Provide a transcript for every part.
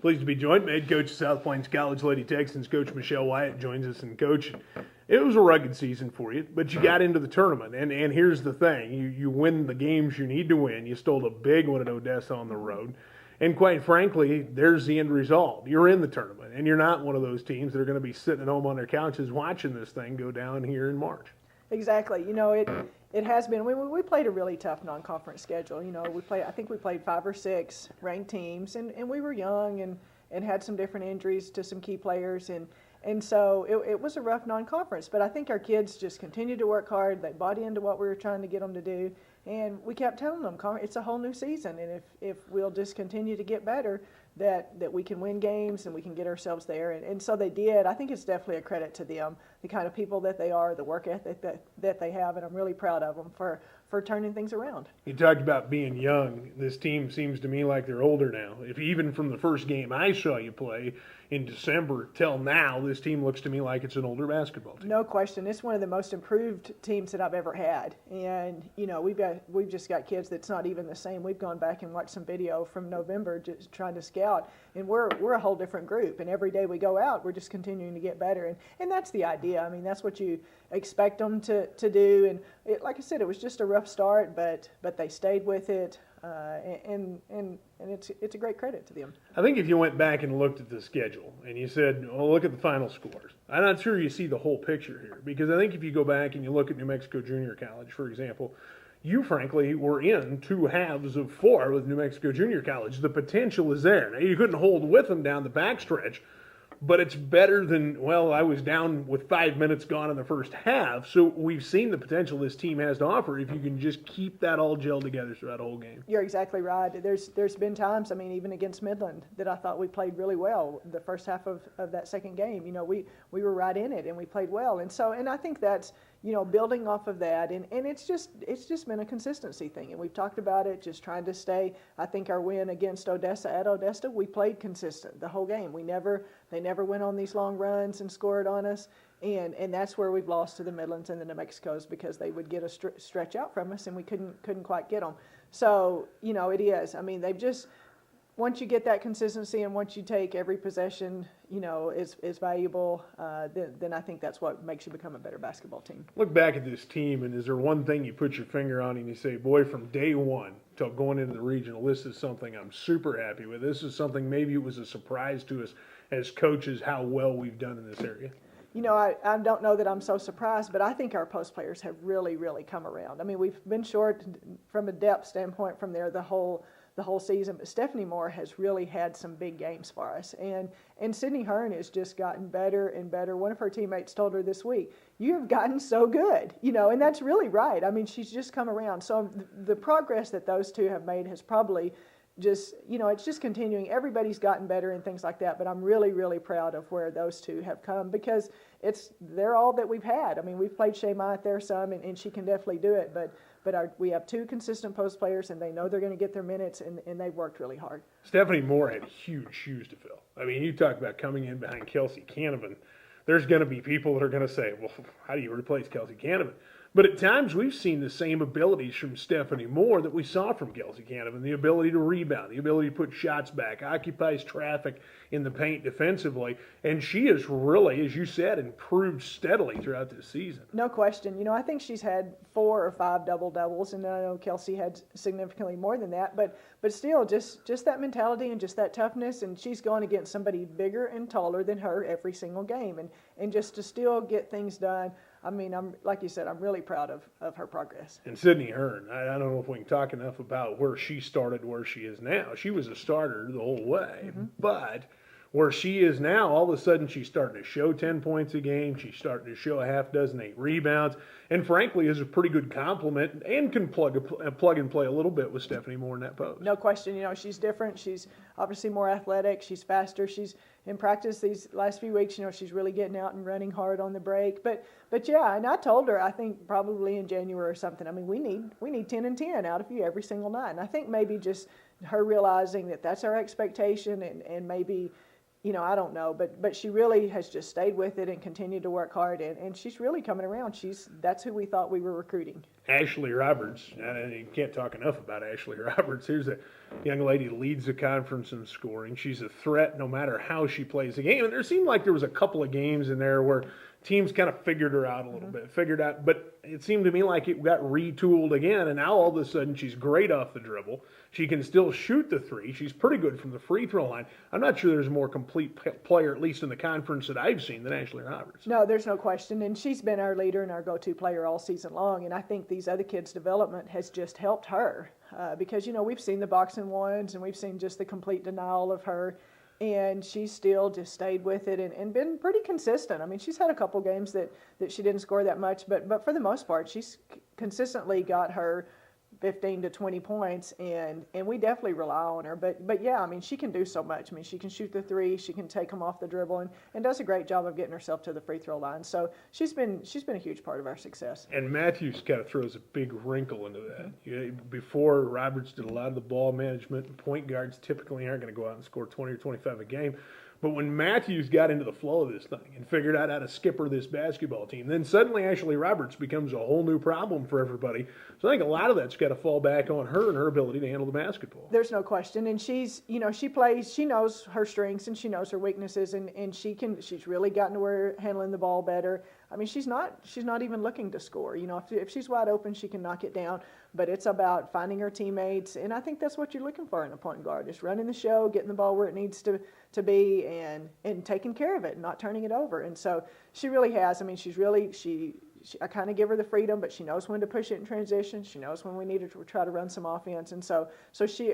Pleased to be joined by head coach of South Plains College Lady Texans, Coach Michelle Wyatt, joins us. And Coach, it was a rugged season for you, but you got into the tournament. And here's the thing, you win the games you need to win. You stole a big one at Odessa on the road. And quite frankly, there's the end result. You're in the tournament, and you're not one of those teams that are going to be sitting at home on their couches watching this thing go down here in March. Exactly. You know, it has been. We played a really tough non-conference schedule. You know, I think we played 5 or 6 ranked teams, and we were young and had some different injuries to some key players, and so it was a rough non-conference. But I think our kids just continued to work hard. They bought into what we were trying to get them to do, and we kept telling them it's a whole new season, and if we'll just continue to get better, that we can win games and we can get ourselves there. And so they did. I think it's definitely a credit to them, the kind of people that they are, the work ethic that they have, and I'm really proud of them for turning things around. You talked about being young. This team seems to me like they're older now. If even from the first game I saw you play in December till now, this team looks to me like it's an older basketball team. No question. It's one of the most improved teams that I've ever had. And, you know, we've just got kids that's not even the same. We've gone back and watched some video from November just trying to scout, and we're a whole different group. And every day we go out, we're just continuing to get better. And that's the idea. I mean, that's what you expect them to do. And like I said, it was just a rough start, but they stayed with it. And it's a great credit to them. I think if you went back and looked at the schedule and you said, well, look at the final scores, I'm not sure you see the whole picture here, because I think if you go back and you look at New Mexico Junior College, for example, you frankly were in 2 halves of 4 with New Mexico Junior College. The potential is there. Now, you couldn't hold with them down the backstretch, but it's better than, well, I was down with 5 minutes gone in the first half. So we've seen the potential this team has to offer if you can just keep that all gelled together throughout the whole game. You're exactly right. There's been times, I mean, even against Midland, that I thought we played really well the first half of that second game. You know, we were right in it and we played well. And I think that's, you know, building off of that, and it's just been a consistency thing, and we've talked about it, just trying to stay. I think our win against Odessa at Odessa, we played consistent the whole game. They never went on these long runs and scored on us, and that's where we've lost to the Midlands and the New Mexicos, because they would get a stretch out from us and we couldn't quite get them. So, you know, it is. I mean, they've just, once you get that consistency and once you take every possession, you know, is valuable, then I think that's what makes you become a better basketball team. Look back at this team, and is there one thing you put your finger on and you say, boy, from day one till going into the regional, this is something I'm super happy with. This is something maybe it was a surprise to us as coaches how well we've done in this area. You know, I don't know that I'm so surprised, but I think our post players have really, really come around. I mean, we've been short from a depth standpoint from there the whole season, but Stephanie Moore has really had some big games for us. And Sydney Hearn has just gotten better and better. One of her teammates told her this week, you have gotten so good, you know, and that's really right. I mean, she's just come around. So the progress that those two have made has probably just, you know, it's just continuing. Everybody's gotten better and things like that, but I'm really, really proud of where those two have come, because they're all that we've had. I mean, we've played Shay Myatt there some, and she can definitely do it, but we have 2 consistent post players, and they know they're going to get their minutes, and they've worked really hard. Stephanie Moore had huge shoes to fill. I mean, you talk about coming in behind Kelsey Canavan. There's going to be people that are going to say, well, how do you replace Kelsey Canavan? But at times we've seen the same abilities from Stephanie Moore that we saw from Kelsey Canavan, the ability to rebound, the ability to put shots back, occupies traffic in the paint defensively, and she has really, as you said, improved steadily throughout this season. No question. You know, I think she's had 4 or 5 double-doubles, and I know Kelsey had significantly more than that, but still, just that mentality and just that toughness, and she's going against somebody bigger and taller than her every single game, and just to still get things done. I mean, like you said, I'm really proud of her progress. And Sydney Hearn, I don't know if we can talk enough about where she started, where she is now. She was a starter the whole way, but where she is now, all of a sudden she's starting to show 10 points a game. She's starting to show a half dozen 8 rebounds, and frankly is a pretty good compliment and can plug and play a little bit with Stephanie Moore in that post. No question. You know, she's different. She's obviously more athletic. She's faster. She's in practice these last few weeks, you know, she's really getting out and running hard on the break. But yeah, and I told her, I think probably in January or something, I mean, we need 10 and 10 out of you every single night. And I think maybe just her realizing that that's our expectation, and maybe, I don't know, but she really has just stayed with it and continued to work hard, and she's really coming around. That's who we thought we were recruiting. Ashley Roberts, you can't talk enough about Ashley Roberts. Here's a young lady who leads the conference in scoring. She's a threat no matter how she plays the game. And there seemed like there was a couple of games in there where teams kind of figured her out a little bit, but it seemed to me like it got retooled again, and now all of a sudden she's great off the dribble. She can still shoot the three. She's pretty good from the free throw line. I'm not sure there's a more complete player, at least in the conference that I've seen, than Ashley Roberts. No, there's no question, and she's been our leader and our go-to player all season long, and I think these other kids' development has just helped her because, we've seen the boxing ones, and we've seen just the complete denial of her, and she's still just stayed with it and been pretty consistent. I mean, she's had a couple games that she didn't score that much, but for the most part, she's consistently got her 15 to 20 points, and we definitely rely on her. But yeah, I mean, she can do so much. I mean, she can shoot the three, she can take them off the dribble, and does a great job of getting herself to the free throw line. So she's been a huge part of our success. And Matthews kind of throws a big wrinkle into that. Before, Roberts did a lot of the ball management, and point guards typically aren't going to go out and score 20 or 25 a game. But when Matthews got into the flow of this thing and figured out how to skipper this basketball team, then suddenly Ashley Roberts becomes a whole new problem for everybody. So I think a lot of that's got to fall back on her and her ability to handle the basketball. There's no question. And she's, she plays, she knows her strengths and she knows her weaknesses, and she's really gotten to where handling the ball better. I mean, she's not even looking to score. If she's wide open, she can knock it down. But it's about finding her teammates, and I think that's what you're looking for in a point guard: is running the show, getting the ball where it needs to be, and taking care of it, and not turning it over. And so she really has. I mean, I kind of give her the freedom, but she knows when to push it in transition. She knows when we need to try to run some offense, and so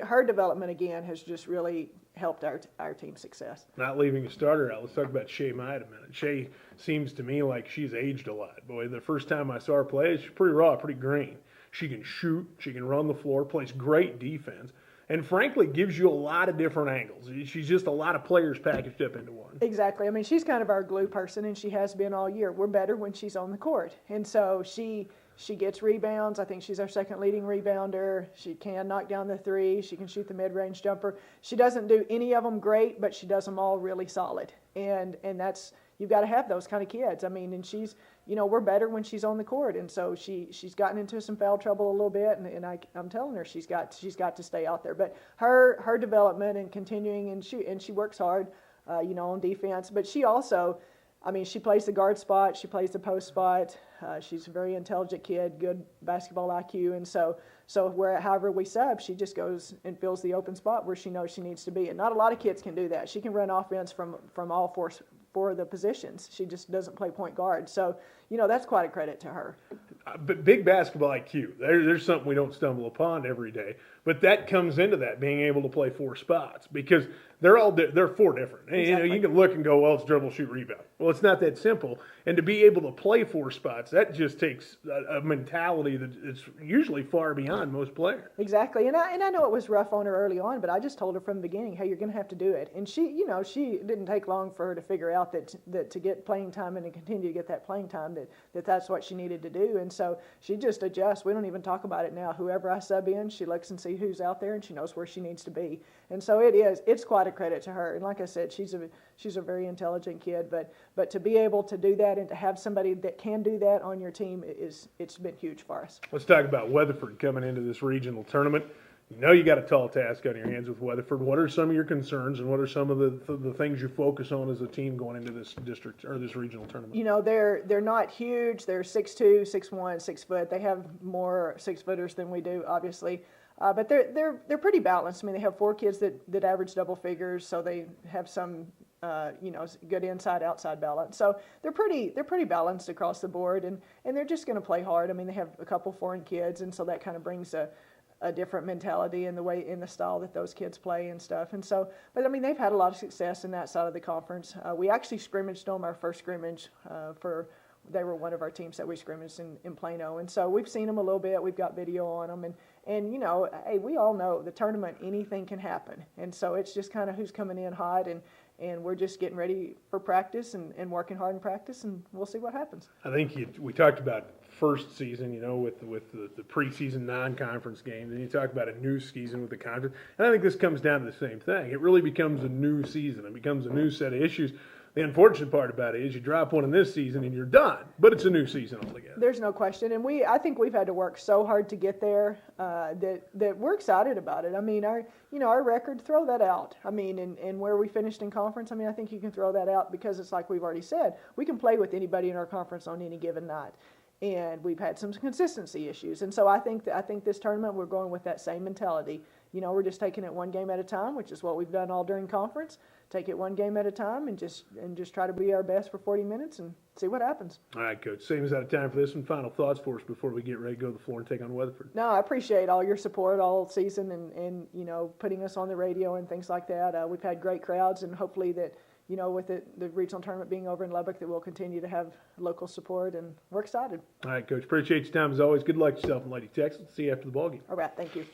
her development again has just really helped our team's success. Not leaving a starter out, let's talk about Shea Myatt a minute. Shea seems to me like she's aged a lot. Boy, the first time I saw her play, she's pretty raw, pretty green. She can shoot, she can run the floor, plays great defense, and frankly gives you a lot of different angles. She's just a lot of players packaged up into one. Exactly. I mean, she's kind of our glue person, and she has been all year. We're better when she's on the court. And so she gets rebounds. I think she's our second leading rebounder. She can knock down the three. She can shoot the mid-range jumper. She doesn't do any of them great, but she does them all really solid. And that's, you've got to have those kind of kids. I mean, and she's, we're better when she's on the court. And so she's gotten into some foul trouble a little bit, and I'm telling her she's got to stay out there. But her development and continuing, and she works hard, on defense. But she also, I mean, she plays the guard spot, she plays the post spot. She's a very intelligent kid, good basketball IQ, and so however we sub, she just goes and fills the open spot where she knows she needs to be. And not a lot of kids can do that. She can run offense from all four of the positions. She just doesn't play point guard. So, that's quite a credit to her. But big basketball IQ, there's something we don't stumble upon every day. But that comes into that, being able to play four spots, because they're four different. Exactly. You can look and go, well, it's dribble, shoot, rebound. Well, it's not that simple. And to be able to play four spots, that just takes a mentality that is usually far beyond most players. Exactly. And I know it was rough on her early on, but I just told her from the beginning, hey, you're going to have to do it. And she didn't take long for her to figure out that to get playing time and to continue to get that playing time, that's what she needed to do. And so she just adjusts. We don't even talk about it now. Whoever I sub in, she looks and sees who's out there, and she knows where she needs to be. And so it's quite a credit to her. And like I said, she's a very intelligent kid, but to be able to do that and to have somebody that can do that on your team it's been huge for us. Let's talk about Weatherford coming into this regional tournament. You got a tall task on your hands with Weatherford. What are some of your concerns, and what are some of the things you focus on as a team going into this district or this regional tournament? They're not huge. They're 6'2", 6'1", 6 foot. They have more 6-footers than we do, obviously. But they're pretty balanced. I mean, they have 4 kids that average double figures, so they have some good inside-outside balance. So they're pretty balanced across the board, and they're just going to play hard. I mean, they have a couple foreign kids, and so that kind of brings a different mentality in the style that those kids play and stuff. And so, but I mean, they've had a lot of success in that side of the conference. We actually scrimmaged them our first scrimmage they were one of our teams that we scrimmaged in Plano. And so we've seen them a little bit. We've got video on them. And hey, we all know the tournament, anything can happen. And so it's just kind of who's coming in hot, and we're just getting ready for practice and working hard in practice, and we'll see what happens. I think we talked about first season, with the preseason non-conference games, and you talk about a new season with the conference. And I think this comes down to the same thing. It really becomes a new season. It becomes a new set of issues. The unfortunate part about it is you drop one in this season and you're done, but it's a new season altogether. There's no question, and I think we've had to work so hard to get there that we're excited about it. I mean, our record, throw that out. I mean, and where we finished in conference, I mean, I think you can throw that out because it's like we've already said, we can play with anybody in our conference on any given night. And we've had some consistency issues, and so I think this tournament we're going with that same mentality. We're just taking it one game at a time, which is what we've done all during conference. Take it one game at a time and just try to be our best for 40 minutes and see what happens. All right, Coach. Sam is out of time for this one. Final thoughts for us before we get ready to go to the floor and take on Weatherford. No, I appreciate all your support all season and putting us on the radio and things like that. We've had great crowds, and hopefully that with the regional tournament being over in Lubbock, that we'll continue to have local support, and we're excited. All right, Coach. Appreciate your time as always. Good luck to yourself and Lady Texan. See you after the ballgame. All right, thank you.